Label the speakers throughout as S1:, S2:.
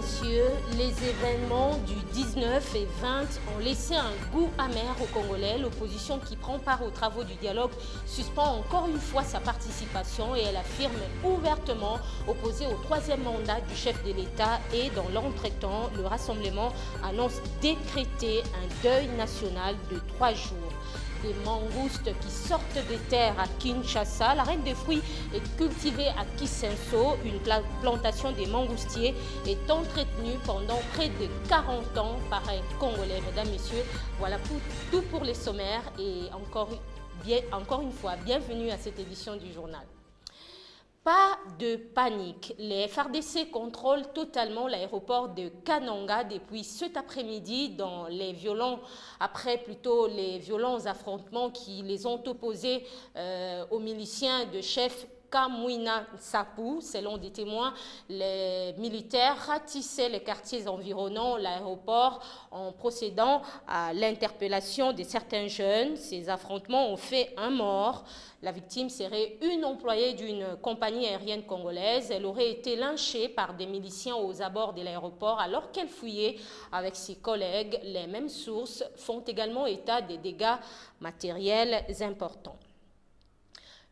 S1: messieurs, les événements du 19 et 20 ont laissé un goût amer aux Congolais. L'opposition qui prend part aux travaux du dialogue suspend encore une fois sa participation et elle affirme ouvertement opposée au troisième mandat du chef de l'État. Et dans l'entretemps, le Rassemblement annonce décréter un deuil national de 3 jours. Des mangoustes qui sortent des terres à Kinshasa. La reine des fruits est cultivée à Kisenso. Une plantation des mangoustiers est entretenue pendant près de 40 ans par un Congolais. Mesdames, Messieurs, voilà tout pour les sommaires et encore une fois, bienvenue à cette édition du journal. Pas de panique. Les FARDC contrôlent totalement l'aéroport de Kananga depuis cet après-midi après les violents affrontements qui les ont opposés aux miliciens de chef Kamwina Nsapu. Selon des témoins, les militaires ratissaient les quartiers environnant l'aéroport en procédant à l'interpellation de certains jeunes. Ces affrontements ont fait un mort. La victime serait une employée d'une compagnie aérienne congolaise. Elle aurait été lynchée par des miliciens aux abords de l'aéroport alors qu'elle fouillait avec ses collègues. Les mêmes sources font également état des dégâts matériels importants.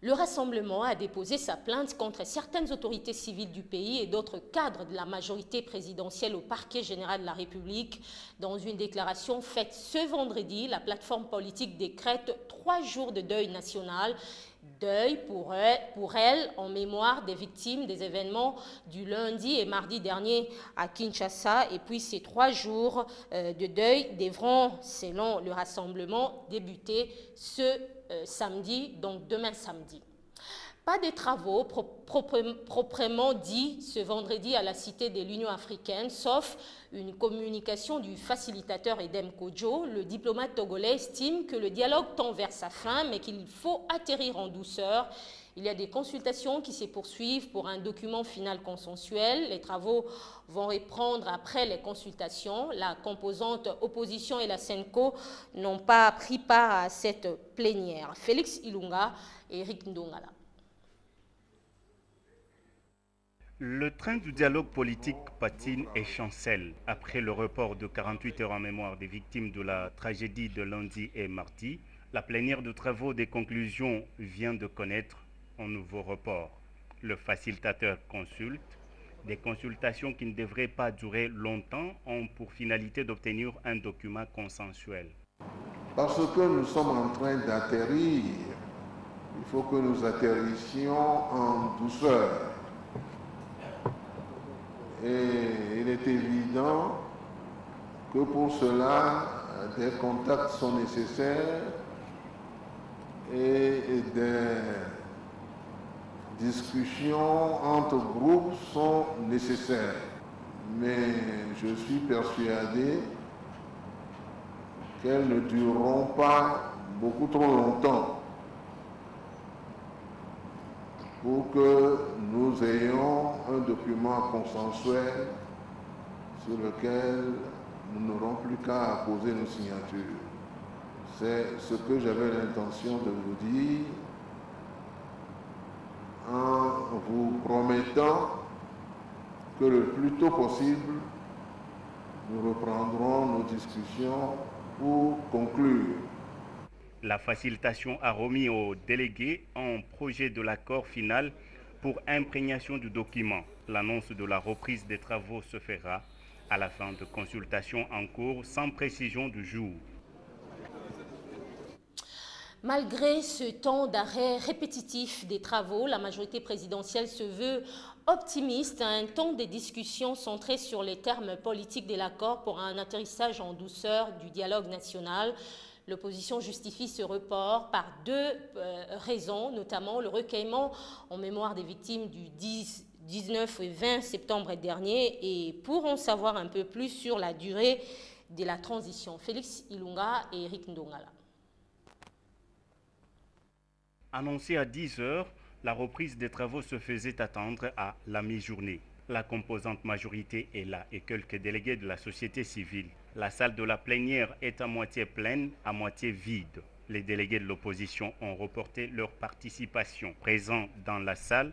S1: Le Rassemblement a déposé sa plainte contre certaines autorités civiles du pays et d'autres cadres de la majorité présidentielle au parquet général de la République. Dans une déclaration faite ce vendredi, la plateforme politique décrète 3 jours de deuil national. Deuil pour elle en mémoire des victimes des événements du lundi et mardi dernier à Kinshasa. Et puis ces 3 jours de deuil devront, selon le Rassemblement, débuter ce samedi, donc demain samedi. Pas de travaux proprement dit ce vendredi à la Cité de l'Union africaine, sauf une communication du facilitateur Edem Kodjo. Le diplomate togolais estime que le dialogue tend vers sa fin, mais qu'il faut atterrir en douceur. Il y a des consultations qui se poursuivent pour un document final consensuel. Les travaux vont reprendre après les consultations. La composante opposition et la SENCO n'ont pas pris part à cette plénière. Félix Ilunga et Eric Ndongala.
S2: Le train du dialogue politique patine et chancelle. Après le report de 48 heures en mémoire des victimes de la tragédie de lundi et mardi, la plénière de travaux des conclusions vient de connaître un nouveau report. Le facilitateur consulte. Des consultations qui ne devraient pas durer longtemps ont pour finalité d'obtenir un document consensuel.
S3: Parce que nous sommes en train d'atterrir, il faut que nous atterrissions en douceur. Et il est évident que pour cela, des contacts sont nécessaires et des discussions entre groupes sont nécessaires. Mais je suis persuadé qu'elles ne dureront pas beaucoup trop longtemps pour que nous ayons un document consensuel sur lequel nous n'aurons plus qu'à apposer nos signatures. C'est ce que j'avais l'intention de vous dire en vous promettant que le plus tôt possible, nous reprendrons nos discussions pour conclure.
S2: La facilitation a remis aux délégués un projet de l'accord final pour imprégnation du document. L'annonce de la reprise des travaux se fera à la fin de consultations en cours sans précision du jour.
S1: Malgré ce temps d'arrêt répétitif des travaux, la majorité présidentielle se veut optimiste à un temps de discussion centré sur les termes politiques de l'accord pour un atterrissage en douceur du dialogue national. L'opposition justifie ce report par 2 raisons, notamment le recueillement en mémoire des victimes du 19 et 20 septembre dernier. Et pour en savoir un peu plus sur la durée de la transition, Félix Ilunga et Eric Ndongala.
S2: Annoncée à 10 heures, la reprise des travaux se faisait attendre à la mi-journée. La composante majorité est là et quelques délégués de la société civile. La salle de la plénière est à moitié pleine, à moitié vide. Les délégués de l'opposition ont reporté leur participation. Présents dans la salle,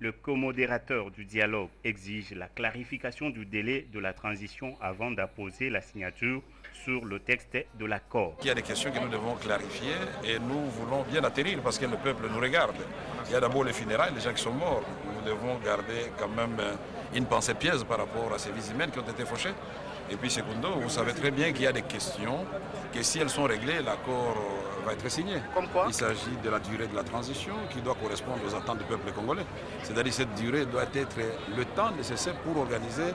S2: Le comodérateur du dialogue exige la clarification du délai de la transition avant d'apposer la signature sur le texte de l'accord.
S4: Il y a des questions que nous devons clarifier et nous voulons bien atterrir parce que le peuple nous regarde. Il y a d'abord les funérailles, les gens qui sont morts. Nous devons garder quand même une pensée pièce par rapport à ces vies humaines qui ont été fauchées. Et puis, secondo, vous savez très bien qu'il y a des questions que si elles sont réglées, l'accord va être signé.
S2: Comme quoi?
S4: Il s'agit de la durée de la transition qui doit correspondre aux attentes du peuple congolais. C'est-à-dire que cette durée doit être le temps nécessaire pour organiser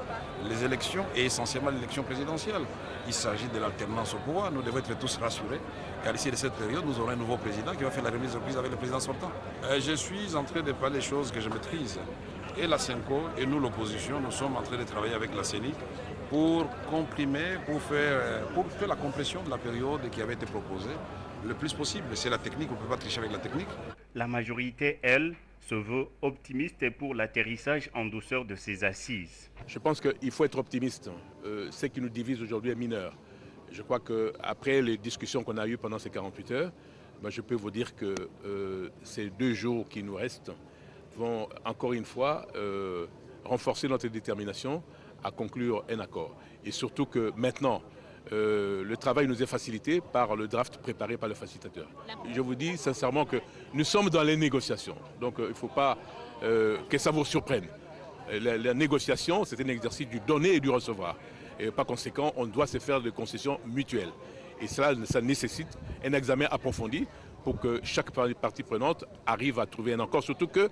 S4: les élections et essentiellement l'élection présidentielle. Il s'agit de l'alternance au pouvoir. Nous devons être tous rassurés car ici, de cette période, nous aurons un nouveau président qui va faire la remise de prise avec le président sortant. Je suis en train de parler des choses que je maîtrise. Et la CENCO et nous, l'opposition, nous sommes en train de travailler avec la CENI pour comprimer, pour faire la complétion de la période qui avait été proposée le plus possible. C'est la technique, on ne peut pas tricher avec la technique.
S2: La majorité, elle, se veut optimiste pour l'atterrissage en douceur de ces assises.
S5: Je pense qu'il faut être optimiste. Ce qui nous divise aujourd'hui est mineur. Je crois qu'après les discussions qu'on a eues pendant ces 48 heures, je peux vous dire que ces 2 jours qui nous restent vont encore une fois renforcer notre détermination à conclure un accord. Et surtout que maintenant, le travail nous est facilité par le draft préparé par le facilitateur. Je vous dis sincèrement que nous sommes dans les négociations. Donc il ne faut pas que ça vous surprenne. La négociation, c'est un exercice du donner et du recevoir. Et par conséquent, on doit se faire des concessions mutuelles. Et ça nécessite un examen approfondi pour que chaque partie prenante arrive à trouver un accord. Surtout que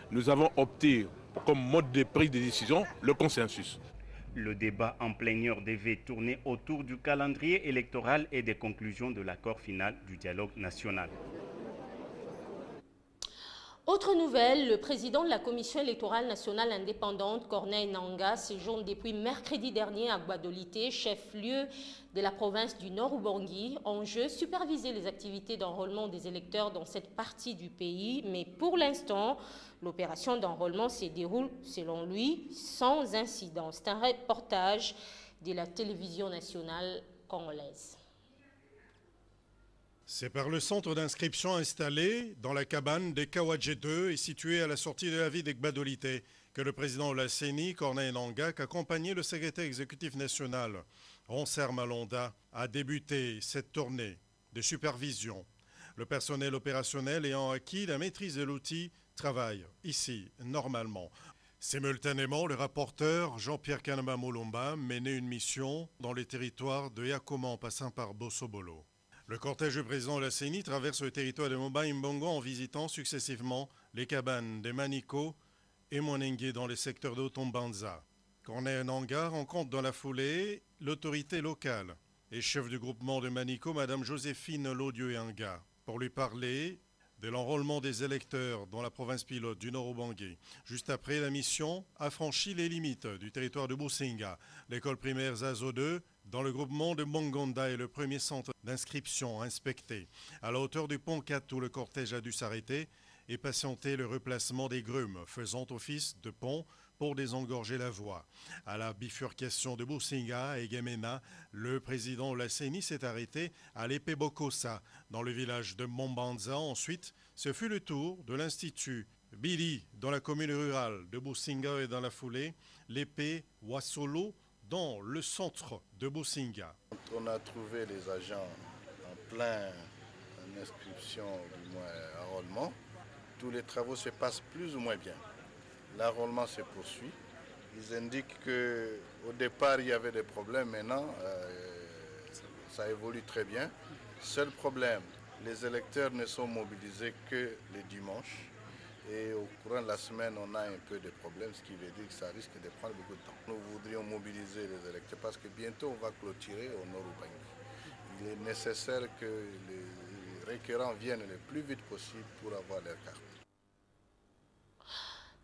S5: nous avons opté comme mode de prise de décision le consensus.
S2: Le débat en plénière devait tourner autour du calendrier électoral et des conclusions de l'accord final du dialogue national.
S1: Autre nouvelle, le président de la Commission électorale nationale indépendante, Corneille Nangaa, séjourne depuis mercredi dernier à Gbadolité, chef-lieu de la province du Nord-Ubangi. Enjeu, superviser les activités d'enrôlement des électeurs dans cette partie du pays. Mais pour l'instant, l'opération d'enrôlement se déroule, selon lui, sans incident. C'est un reportage de la télévision nationale congolaise.
S6: C'est par le centre d'inscription installé dans la cabane des Kawadje 2 et situé à la sortie de la ville de Gbadolité que le président de la CENI, Corneille Nangaa, accompagné le secrétaire exécutif national, Ronser Malonda, a débuté cette tournée de supervision. Le personnel opérationnel ayant acquis la maîtrise de l'outil travaille ici normalement. Simultanément, le rapporteur Jean-Pierre Kanamba Moulumba menait une mission dans les territoires de Yakoma en passant par Bossobolo. Le cortège du président de la CENI traverse le territoire de Moba-Imbongo en visitant successivement les cabanes de Maniko et Monengue dans les secteurs d'Otombanza. Corneille Nangaa rencontre dans la foulée l'autorité locale et chef du groupement de Maniko, Mme Joséphine Lodieu-Yanga, pour lui parler de l'enrôlement des électeurs dans la province pilote du Nord-Ubangi. Juste après, la mission a franchi les limites du territoire de Businga. L'école primaire Zazo 2, dans le groupement de Mongonda, est le premier centre d'inscription inspecté. À la hauteur du pont 4 où le cortège a dû s'arrêter et patienter le replacement des grumes, faisant office de pont pour désengorger la voie. À la bifurcation de Businga et Gemena, le président de la CENI s'est arrêté à l'épée Bokosa, dans le village de Mombanza. Ensuite, ce fut le tour de l'Institut Bili, dans la commune rurale de Businga, et dans la foulée, l'épée Wasolo, dans le centre de Businga.
S7: On a trouvé les agents en plein inscription, du moins enrôlement. Tous les travaux se passent plus ou moins bien. L'enrôlement se poursuit. Ils indiquent qu'au départ, il y avait des problèmes. Maintenant, ça évolue très bien. Seul problème, les électeurs ne sont mobilisés que les dimanches. Et au courant de la semaine, on a un peu de problèmes, ce qui veut dire que ça risque de prendre beaucoup de temps. Nous voudrions mobiliser les électeurs parce que bientôt, on va clôturer au Nord-Ubangi. Il est nécessaire que les requérants viennent le plus vite possible pour avoir leur carte.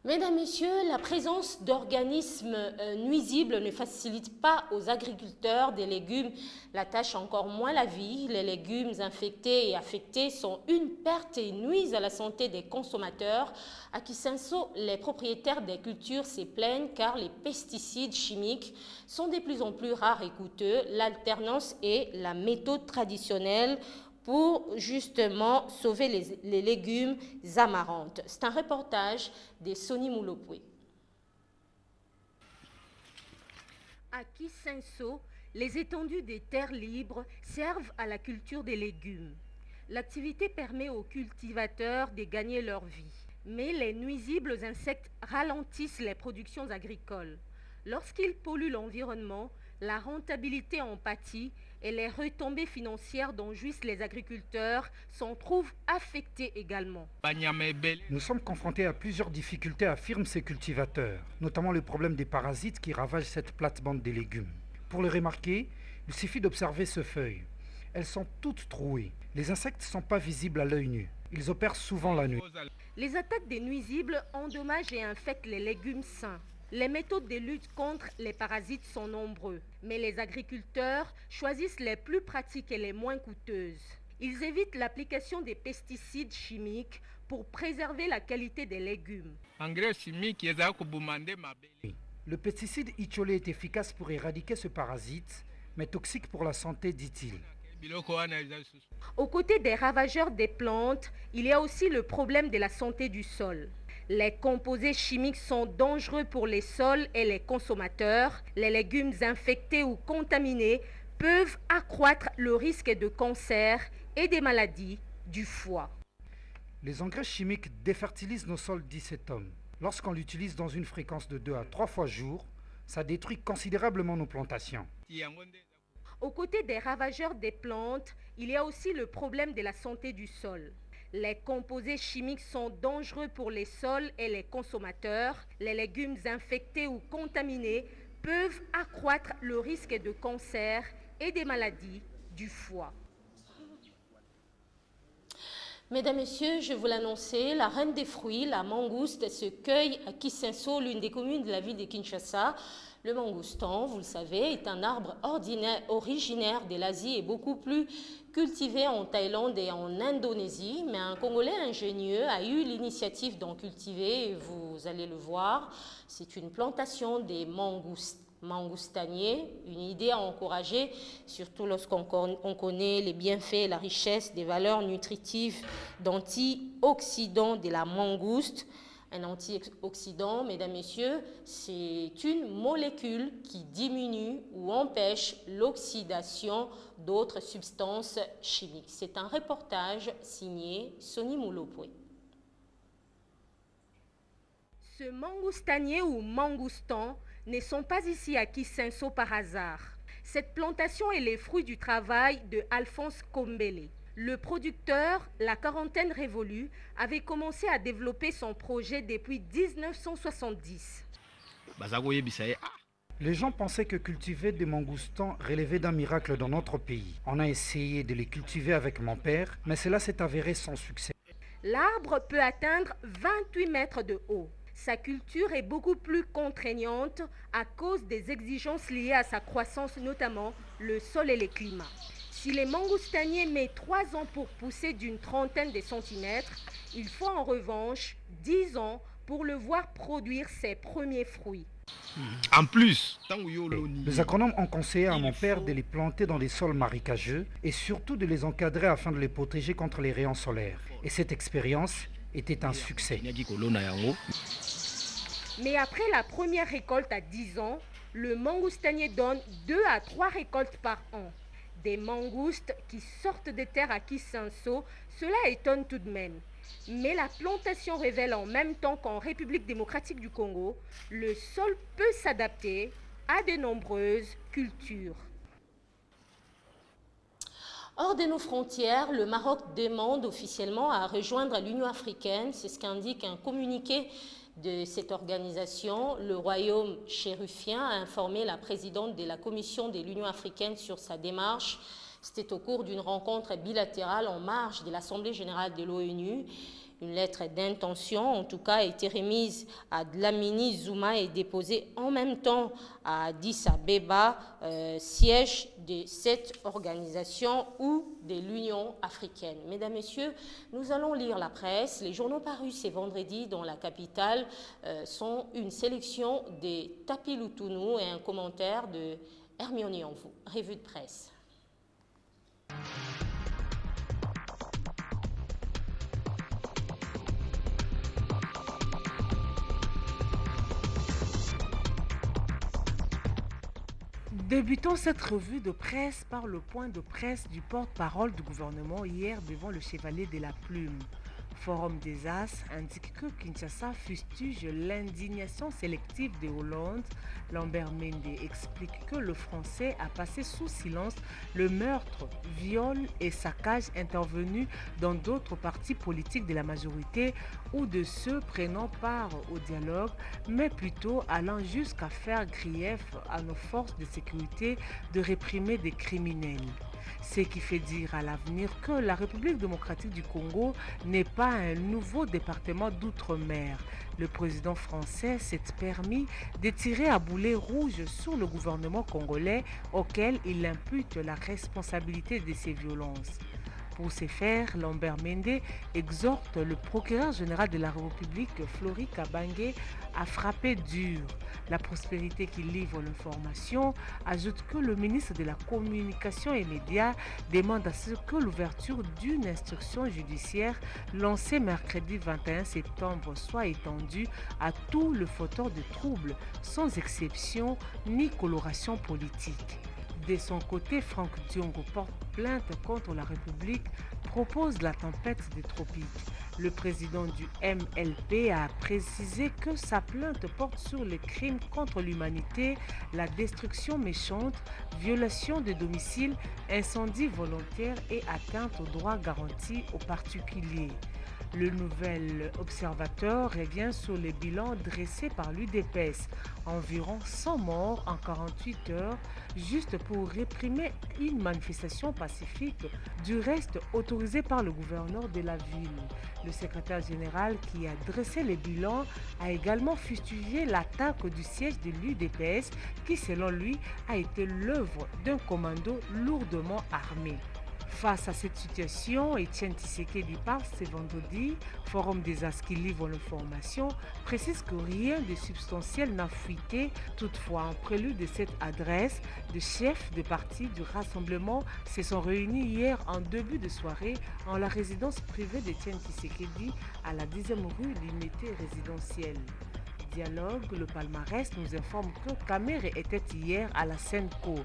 S1: Mesdames, Messieurs, la présence d'organismes nuisibles ne facilite pas aux agriculteurs des légumes la tâche, encore moins la vie. Les légumes infectés et affectés sont une perte et nuisent à la santé des consommateurs. À Kisenso, les propriétaires des cultures se plaignent car les pesticides chimiques sont de plus en plus rares et coûteux. L'alternance et la méthode traditionnelle pour justement sauver les légumes amarantes. C'est un reportage de Sonny Moulopoué. À Kisenso, les étendues des terres libres servent à la culture des légumes. L'activité permet aux cultivateurs de gagner leur vie. Mais les nuisibles insectes ralentissent les productions agricoles. Lorsqu'ils polluent l'environnement, la rentabilité en pâtit et les retombées financières dont jouissent les agriculteurs s'en trouvent affectées également.
S8: Nous sommes confrontés à plusieurs difficultés, affirment ces cultivateurs, notamment le problème des parasites qui ravagent cette plate-bande des légumes. Pour le remarquer, il suffit d'observer ce feuille. Elles sont toutes trouées. Les insectes ne sont pas visibles à l'œil nu. Ils opèrent souvent la nuit.
S1: Les attaques des nuisibles endommagent et infectent les légumes sains. Les méthodes de lutte contre les parasites sont nombreuses, mais les agriculteurs choisissent les plus pratiques et les moins coûteuses. Ils évitent l'application des pesticides chimiques pour préserver la qualité des légumes.
S8: Le pesticide Icholé est efficace pour éradiquer ce parasite, mais toxique pour la santé, dit-il.
S1: Aux côtés des ravageurs des plantes, il y a aussi le problème de la santé du sol. Les composés chimiques sont dangereux pour les sols et les consommateurs. Les légumes infectés ou contaminés peuvent accroître le risque de cancer et des maladies du foie.
S8: Les engrais chimiques défertilisent nos sols, dit cet homme. Lorsqu'on l'utilise dans une fréquence de 2 à 3 fois jour, ça détruit considérablement nos plantations.
S1: Aux côtés des ravageurs des plantes, il y a aussi le problème de la santé du sol. Les composés chimiques sont dangereux pour les sols et les consommateurs. Les légumes infectés ou contaminés peuvent accroître le risque de cancer et des maladies du foie. Mesdames, Messieurs, je vous l'annonçais, la reine des fruits, la mangouste, se cueille à Kisenso, l'une des communes de la ville de Kinshasa. Le mangoustan, vous le savez, est un arbre originaire de l'Asie et beaucoup plus cultivé en Thaïlande et en Indonésie. Mais un Congolais ingénieux a eu l'initiative d'en cultiver, et vous allez le voir. C'est une plantation des mangoustaniers, une idée à encourager, surtout lorsqu'on connaît les bienfaits et la richesse des valeurs nutritives d'antioxydants de la mangouste. Un antioxydant, mesdames, messieurs, c'est une molécule qui diminue ou empêche l'oxydation d'autres substances chimiques. C'est un reportage signé Sonny Moulopoué. Ce mangoustanier ou mangoustan ne sont pas ici à Kisenso par hasard. Cette plantation est le fruit du travail de Alphonse Kombele. Le producteur, la quarantaine révolue, avait commencé à développer son projet depuis 1970.
S8: Les gens pensaient que cultiver des mangoustans relevait d'un miracle dans notre pays. On a essayé de les cultiver avec mon père, mais cela s'est avéré sans succès.
S1: L'arbre peut atteindre 28 mètres de haut. Sa culture est beaucoup plus contraignante à cause des exigences liées à sa croissance, notamment le sol et le climat. Si les mangoustaniers mettent 3 ans pour pousser d'une trentaine de centimètres, il faut en revanche 10 ans pour le voir produire ses premiers fruits.
S9: En plus,
S8: les agronomes ont conseillé à mon père de les planter dans des sols marécageux et surtout de les encadrer afin de les protéger contre les rayons solaires. Et cette expérience était un succès.
S1: Mais après la première récolte à 10 ans, le mangoustanier donne 2 à 3 récoltes par an. Des mangoustes qui sortent de terre à Kisenso, cela étonne tout de même. Mais la plantation révèle en même temps qu'en République démocratique du Congo, le sol peut s'adapter à de nombreuses cultures. Hors de nos frontières, le Maroc demande officiellement à rejoindre l'Union africaine. C'est ce qu'indique un communiqué de cette organisation. Le royaume chérifien a informé la présidente de la commission de l'Union africaine sur sa démarche. C'était au cours d'une rencontre bilatérale en marge de l'Assemblée générale de l'ONU. Une lettre d'intention, en tout cas, a été remise à Dlamini Zuma et déposée en même temps à Addis Abeba, siège de cette organisation ou de l'Union africaine. Mesdames, Messieurs, nous allons lire la presse. Les journaux parus ce vendredi dans la capitale sont une sélection des Tapiloutounou et un commentaire de Hermione Anvou. Revue de presse.
S10: Débutons cette revue de presse par le point de presse du porte-parole du gouvernement hier devant le Chevalier de la Plume. Forum des As indique que Kinshasa fustige l'indignation sélective de Hollande. Lambert Mende explique que le Français a passé sous silence le meurtre, viol et saccage intervenus dans d'autres partis politiques de la majorité ou de ceux prenant part au dialogue, mais plutôt allant jusqu'à faire grief à nos forces de sécurité de réprimer des criminels. Ce qui fait dire à l'avenir que la République démocratique du Congo n'est pas un nouveau département d'outre-mer. Le président français s'est permis de tirer à boulet rouge sur le gouvernement congolais auquel il impute la responsabilité de ces violences. Pour ce faire, Lambert Mende exhorte le procureur général de la République, Flori Kabange, à frapper dur. La prospérité qui livre l'information ajoute que le ministre de la Communication et Médias demande à ce que l'ouverture d'une instruction judiciaire lancée mercredi 21 septembre soit étendue à tous les fauteurs de troubles, sans exception ni coloration politique. De son côté, Franck Diongo porte plainte contre la République, propose la tempête des tropiques. Le président du MLP a précisé que sa plainte porte sur les crimes contre l'humanité, la destruction méchante, violation de domicile, incendie volontaire et atteinte aux droits garantis aux particuliers. Le nouvel observateur revient sur les bilans dressés par l'UDPS. Environ 100 morts en 48 heures, juste pour réprimer une manifestation pacifique, du reste autorisée par le gouverneur de la ville. Le secrétaire général qui a dressé les bilans a également fustigé l'attaque du siège de l'UDPS qui, selon lui, a été l'œuvre d'un commando lourdement armé. Face à cette situation, Etienne Tshisekedi parle ce vendredi. Forum des As qui livre l'information précise que rien de substantiel n'a fuité. Toutefois, en prélude de cette adresse, les chefs de parti du rassemblement se sont réunis hier en début de soirée en la résidence privée d'Etienne Tshisekedi à la 10e rue Limité résidentielle. Dialogue, le palmarès nous informe que Kamerhe était hier à la Senco.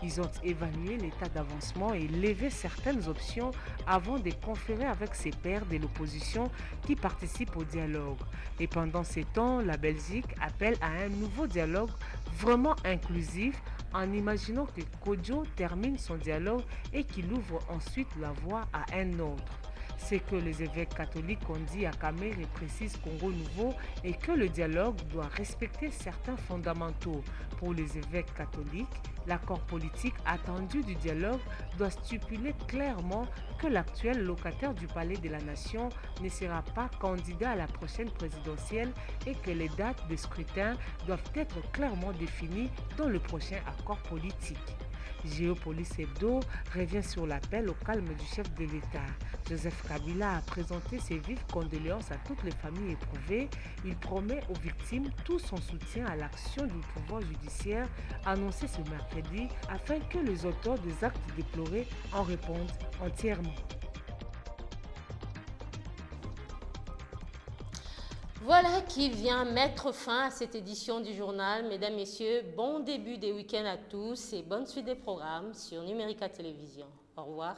S10: Ils ont évalué l'état d'avancement et levé certaines options avant de conférer avec ses pairs de l'opposition qui participent au dialogue. Et pendant ces temps, la Belgique appelle à un nouveau dialogue vraiment inclusif en imaginant que Kodjo termine son dialogue et qu'il ouvre ensuite la voie à un autre. C'est que les évêques catholiques ont dit à Kamerhe, précise Congo Nouveau, et que le dialogue doit respecter certains fondamentaux. Pour les évêques catholiques, l'accord politique attendu du dialogue doit stipuler clairement que l'actuel locataire du Palais de la Nation ne sera pas candidat à la prochaine présidentielle et que les dates de scrutin doivent être clairement définies dans le prochain accord politique. Géopolis Hebdo revient sur l'appel au calme du chef de l'État. Joseph Kabila a présenté ses vives condoléances à toutes les familles éprouvées. Il promet aux victimes tout son soutien à l'action du pouvoir judiciaire annoncé ce mercredi afin que les auteurs des actes déplorés en répondent entièrement.
S1: Voilà qui vient mettre fin à cette édition du journal. Mesdames, Messieurs, bon début des week-ends à tous et bonne suite des programmes sur Numérica Télévision. Au revoir.